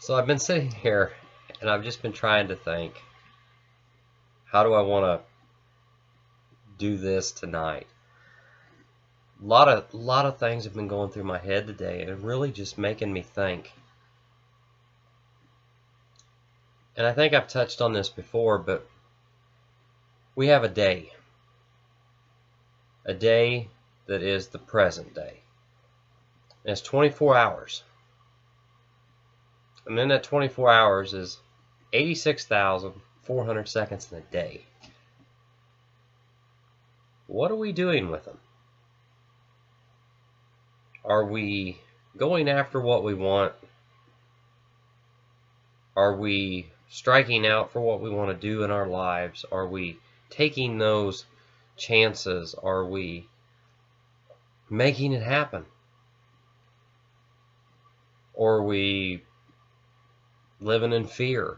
So I've been sitting here and I've just been trying to think, how do I want to do this tonight? A lot of things have been going through my head today and really just making me think. And I think I've touched on this before, but we have a day that is the present day. And it's 24 hours. And then that 24 hours is 86,400 seconds in a day. What are we doing with them? Are we going after what we want? Are we striking out for what we want to do in our lives? Are we taking those chances? Are we making it happen? Or are we living in fear?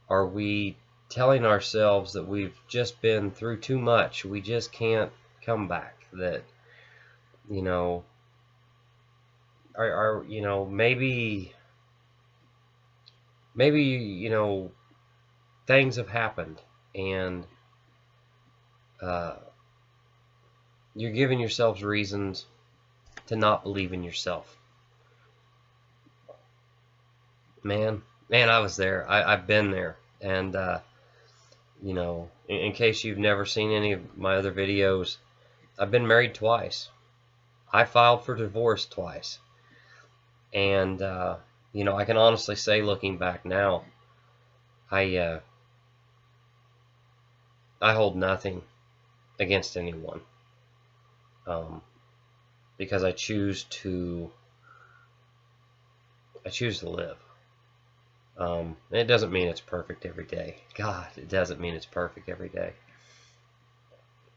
Are we telling ourselves that we've just been through too much, we just can't come back, that maybe things have happened and you're giving yourselves reasons to not believe in yourself. Man, I was there. I've been there. And in case you've never seen any of my other videos, I've been married twice. I filed for divorce twice. And I can honestly say, looking back now, I hold nothing against anyone, because I choose to live. It doesn't mean it's perfect every day. God, it doesn't mean it's perfect every day.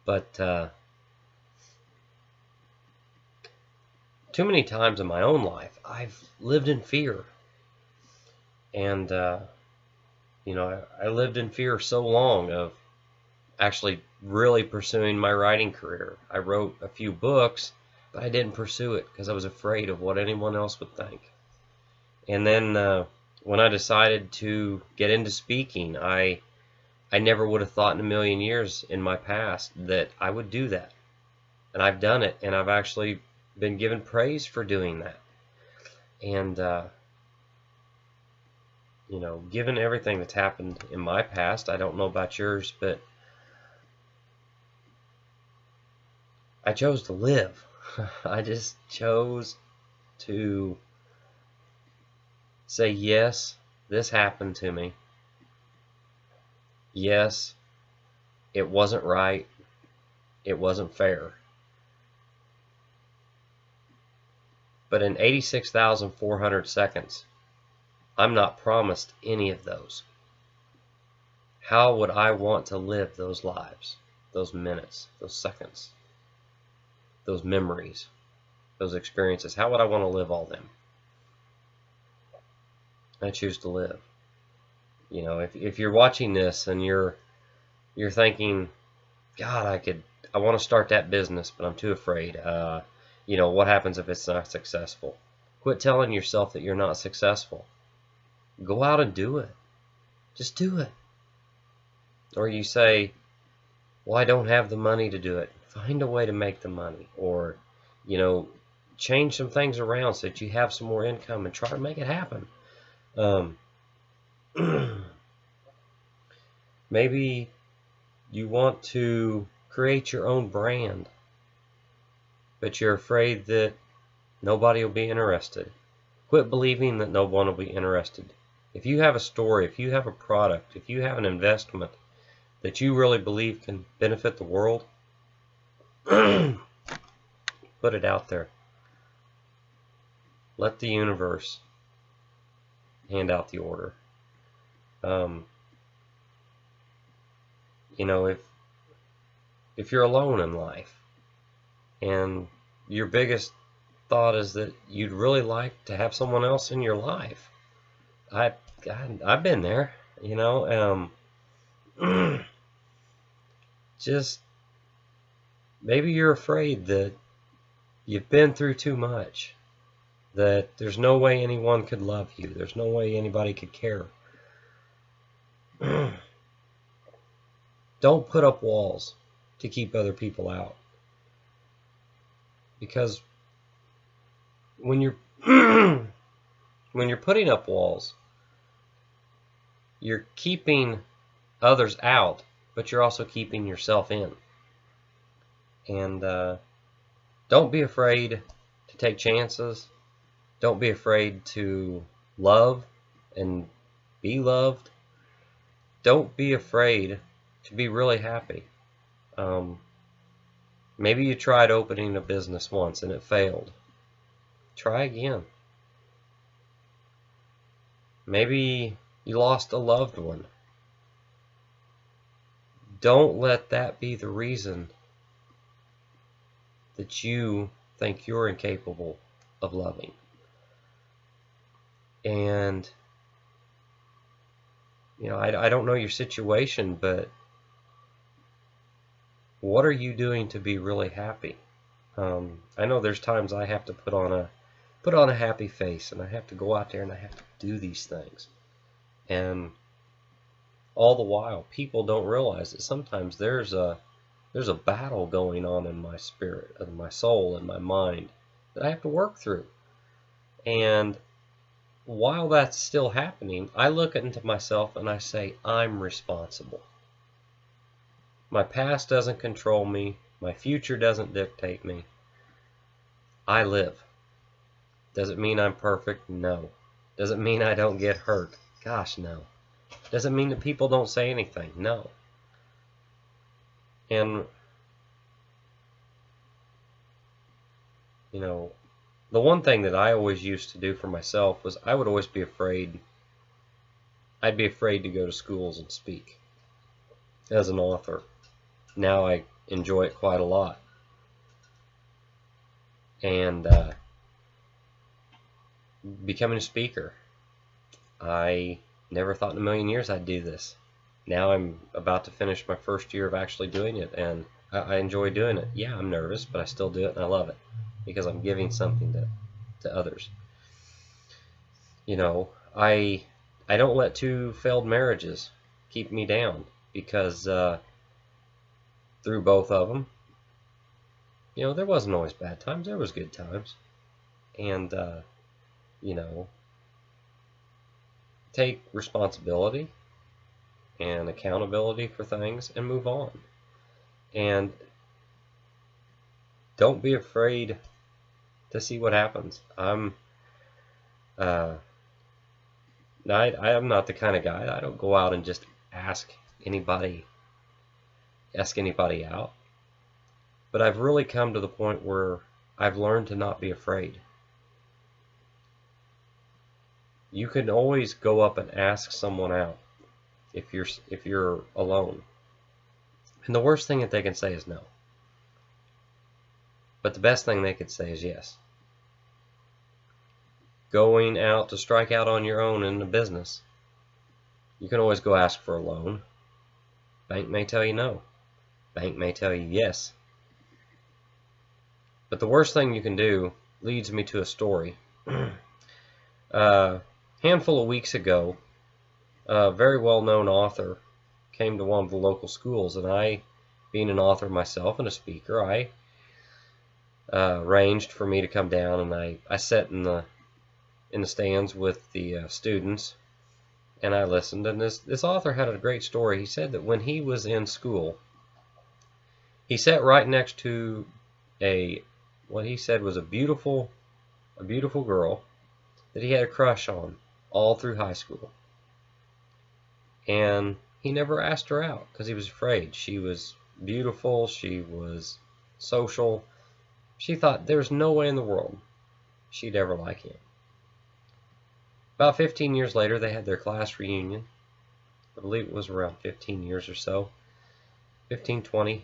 But too many times in my own life, I've lived in fear. And, I lived in fear so long of actually really pursuing my writing career. I wrote a few books, but I didn't pursue it because I was afraid of what anyone else would think. And then when I decided to get into speaking, I never would have thought in a million years in my past that I would do that. And I've done it, and I've actually been given praise for doing that. And given everything that's happened in my past, I don't know about yours, but I chose to live. I just chose to say, yes, this happened to me. Yes, it wasn't right. It wasn't fair. But in 86,400 seconds, I'm not promised any of those. How would I want to live those lives, those minutes, those seconds, those memories, those experiences? How would I want to live all them? I choose to live. If you're watching this and you're thinking, God, I want to start that business, but I'm too afraid. What happens if it's not successful? Quit telling yourself that you're not successful. Go out and do it. Just do it. Or you say, well, I don't have the money to do it. Find a way to make the money. Or, change some things around so that you have some more income and try to make it happen. Maybe you want to create your own brand, but you're afraid that nobody will be interested. Quit believing that no one will be interested. If you have a story, if you have a product, if you have an investment that you really believe can benefit the world, put it out there. Let the universe hand out the order. If you're alone in life and your biggest thought is that you'd really like to have someone else in your life, I've been there, just maybe you're afraid that you've been through too much that there's no way anyone could love you. There's no way anybody could care. Don't put up walls to keep other people out. Because when you're when you're putting up walls, you're keeping others out, but you're also keeping yourself in. And don't be afraid to take chances. Don't be afraid to love and be loved. Don't be afraid to be really happy. Maybe you tried opening a business once and it failed. Try again. Maybe you lost a loved one. Don't let that be the reason that you think you're incapable of loving. And, I don't know your situation, but what are you doing to be really happy? I know there's times I have to put on a happy face, and I have to go out there and I have to do these things. And all the while, people don't realize that sometimes there's a battle going on in my spirit, in my soul, in my mind that I have to work through. And while that's still happening, I look into myself and I say, I'm responsible. My past doesn't control me. My future doesn't dictate me. I live. Does it mean I'm perfect? No. Does it mean I don't get hurt? Gosh, no. Does it mean that people don't say anything? No. And, the one thing that I always used to do for myself was I would always be afraid. I'd be afraid to go to schools and speak as an author. Now I enjoy it quite a lot. And becoming a speaker, I never thought in a million years I'd do this. Now I'm about to finish my first year of actually doing it, and I enjoy doing it. Yeah, I'm nervous, but I still do it, and I love it because I'm giving something to others. I don't let 2 failed marriages keep me down, because through both of them, there wasn't always bad times. There was good times. And, take responsibility and accountability for things and move on. And don't be afraid to see what happens. I'm not the kind of guy. I don't go out and just ask anybody out. But I've really come to the point where I've learned to not be afraid. You can always go up and ask someone out if you're alone. And the worst thing that they can say is no. But the best thing they could say is yes. Going out to strike out on your own in a business, you can always go ask for a loan. Bank may tell you no. Bank may tell you yes. But the worst thing you can do leads me to a story. Handful of weeks ago, a very well-known author came to one of the local schools, and I, being an author myself and a speaker, I arranged for me to come down, and I sat in the stands with the students, and I listened. And this author had a great story. He said that when he was in school, he sat right next to what he said was a beautiful girl that he had a crush on all through high school. And he never asked her out because he was afraid. She was beautiful. She was social. She thought there's no way in the world she'd ever like him. About 15 years later, they had their class reunion. I believe it was around 15 years or so. 15, 20.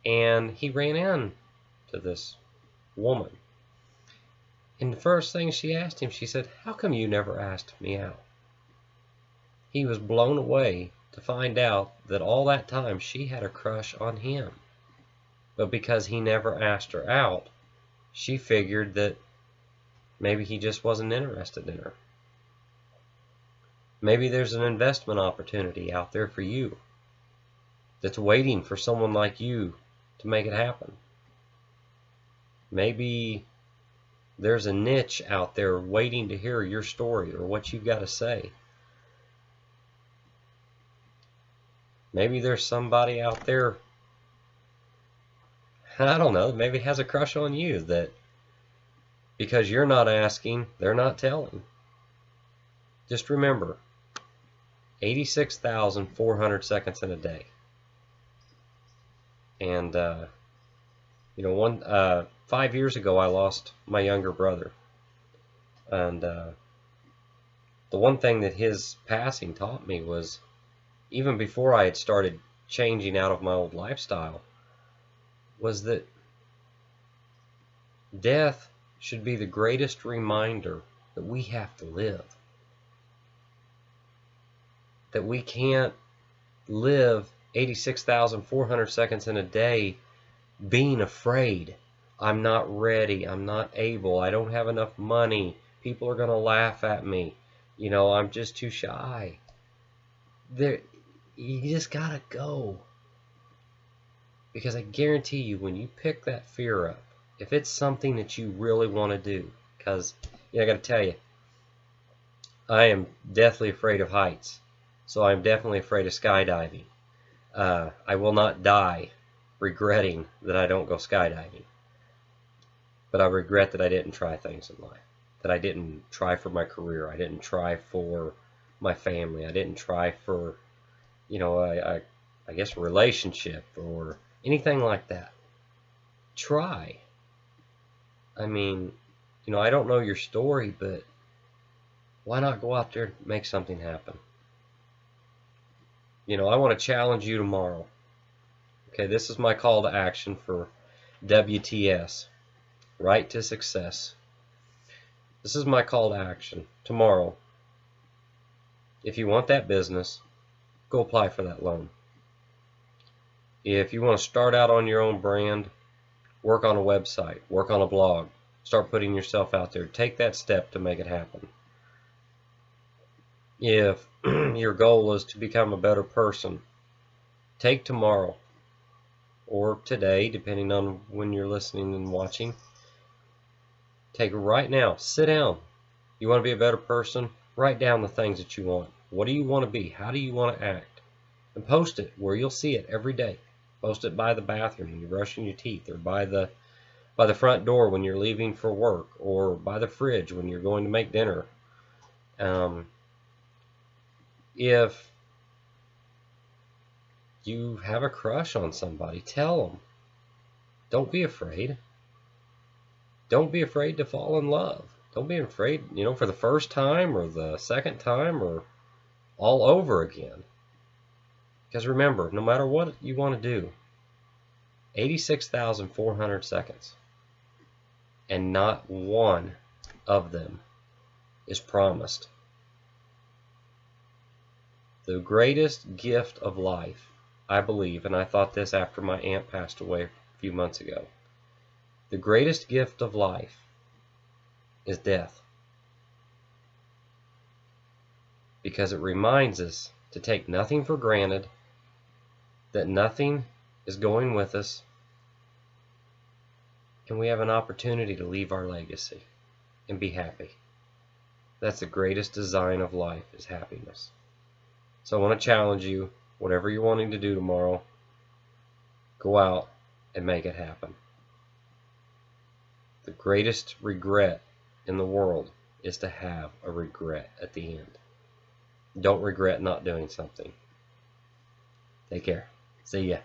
And he ran in to this woman. And the first thing she asked him, she said, "How come you never asked me out?" He was blown away to find out that all that time she had a crush on him. But because he never asked her out, she figured that Maybe he just wasn't interested in her. Maybe there's an investment opportunity out there for you that's waiting for someone like you to make it happen. Maybe there's a niche out there waiting to hear your story or what you've got to say. Maybe there's somebody out there, I don't know, maybe has a crush on you that because you're not asking, they're not telling. Just remember, 86,400 seconds in a day. And, 5 years ago I lost my younger brother. And the one thing that his passing taught me was, even before I had started changing out of my old lifestyle, was that death should be the greatest reminder that we have to live. That we can't live 86,400 seconds in a day being afraid. I'm not ready. I'm not able. I don't have enough money. People are going to laugh at me. I'm just too shy. You just got to go. Because I guarantee you, when you pick that fear up, if it's something that you really want to do, because I got to tell you, I am deathly afraid of heights. So I'm definitely afraid of skydiving. I will not die regretting that I don't go skydiving. But I regret that I didn't try things in life. That I didn't try for my career. I didn't try for my family. I didn't try for, I guess a relationship or anything like that. Try. I mean, I don't know your story, but why not go out there and make something happen? I want to challenge you tomorrow. Okay, this is my call to action for WTS, Right to Success. This is my call to action tomorrow. If you want that business, go apply for that loan. If you want to start out on your own brand, work on a website, work on a blog, start putting yourself out there. Take that step to make it happen. If your goal is to become a better person, take tomorrow or today, depending on when you're listening and watching. Take it right now. Sit down. You want to be a better person? Write down the things that you want. What do you want to be? How do you want to act? And post it where you'll see it every day. Post it by the bathroom when you're brushing your teeth, or by the front door when you're leaving for work, or by the fridge when you're going to make dinner. If you have a crush on somebody, tell them. Don't be afraid. Don't be afraid to fall in love. Don't be afraid, for the first time or the second time or all over again. Because remember, no matter what you want to do, 86,400 seconds, and not one of them is promised. The greatest gift of life, I believe, and I thought this after my aunt passed away a few months ago, the greatest gift of life is death. Because it reminds us to take nothing for granted, that nothing is going with us, and we have an opportunity to leave our legacy and be happy. That's the greatest design of life, is happiness. So I want to challenge you, whatever you're wanting to do tomorrow, go out and make it happen. The greatest regret in the world is to have a regret at the end. Don't regret not doing something. Take care. See ya.